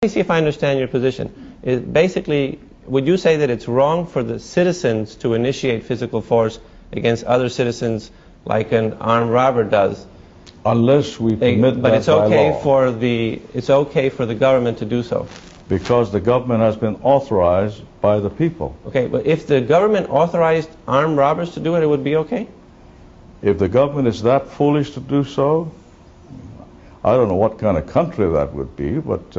me see if I understand your position. Basically, would you say that it's wrong for the citizens to initiate physical force against other citizens like an armed robber does? Unless we permit that by law. But it's okay for the government to do so. Because the government has been authorized by the people. Okay, but if the government authorized armed robbers to do it, it would be okay? If the government is that foolish to do so, I don't know what kind of country that would be, but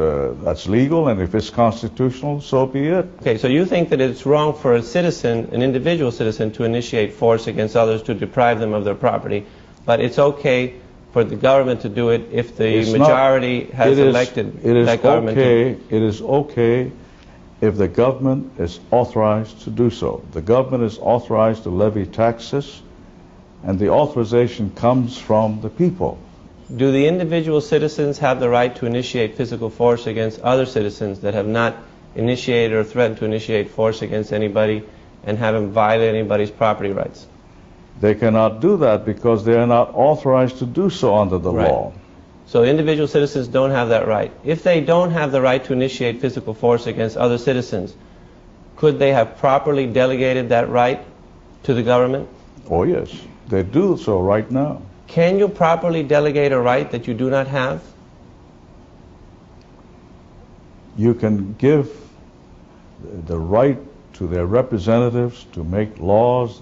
that's legal, and if it's constitutional, so be it. Okay, so you think that it's wrong for a citizen, an individual citizen, to initiate force against others to deprive them of their property, but it's okay for the government to do it if the majority has elected that government to. It is okay if the government is authorized to do so. The government is authorized to levy taxes, and the authorization comes from the people. Do the individual citizens have the right to initiate physical force against other citizens that have not initiated or threatened to initiate force against anybody and haven't violated anybody's property rights? They cannot do that because they are not authorized to do so under the law. So individual citizens don't have that right. If they don't have the right to initiate physical force against other citizens, could they have properly delegated that right to the government? Oh yes, they do so right now. Can you properly delegate a right that you do not have? You can give the right to their representatives to make laws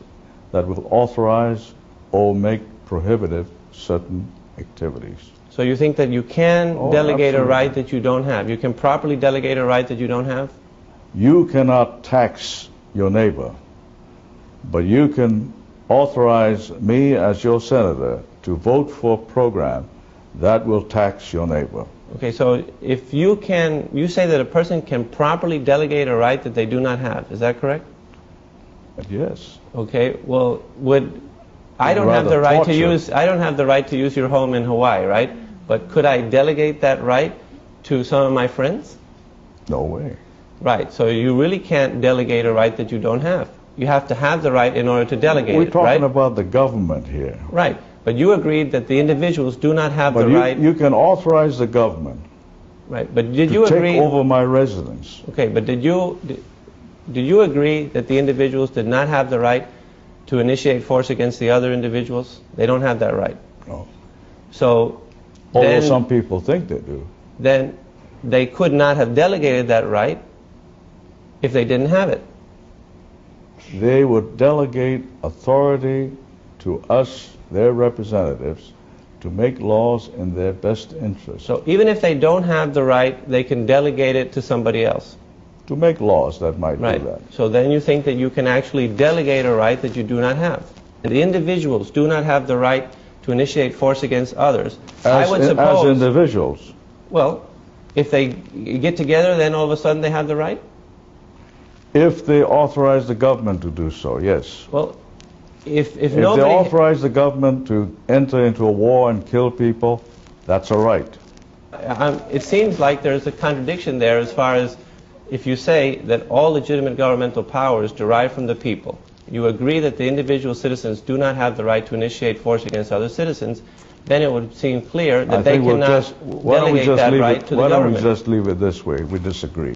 that will authorize or make prohibitive certain activities. So you think that you can delegate absolutely. a right that you don't have? You can properly delegate a right that you don't have? You cannot tax your neighbor, but you can authorize me as your senator to vote for a program that will tax your neighbor. Okay, so if you say that a person can properly delegate a right that they do not have, is that correct? Yes. Okay, well, I don't have the right to use your home in Hawaii, right? But could I delegate that right to some of my friends? No way. Right, so you really can't delegate a right that you don't have. You have to have the right in order to delegate it, right? We're talking about the government here. Right, but you agreed that the individuals do not have the right. You can authorize the government. Right, but did you agree? To take over my residence. Okay, but did you agree that the individuals did not have the right to initiate force against the other individuals? They don't have that right. No. So, although some people think they do. Then they could not have delegated that right if they didn't have it. They would delegate authority to us, their representatives, to make laws in their best interest. So even if they don't have the right, they can delegate it to somebody else. To make laws that might do that. So then you think that you can actually delegate a right that you do not have. The individuals do not have the right to initiate force against others. I would suppose, as individuals. Well, if they get together, then all of a sudden they have the right? If they authorize the government to do so, yes. Well, if they nobody authorize the government to enter into a war and kill people, that's a right. It seems like there's a contradiction there as far as if you say that all legitimate governmental power is derived from the people. You agree that the individual citizens do not have the right to initiate force against other citizens, then it would seem clear that they cannot delegate that right to the government. Why don't we just leave it this way? We disagree.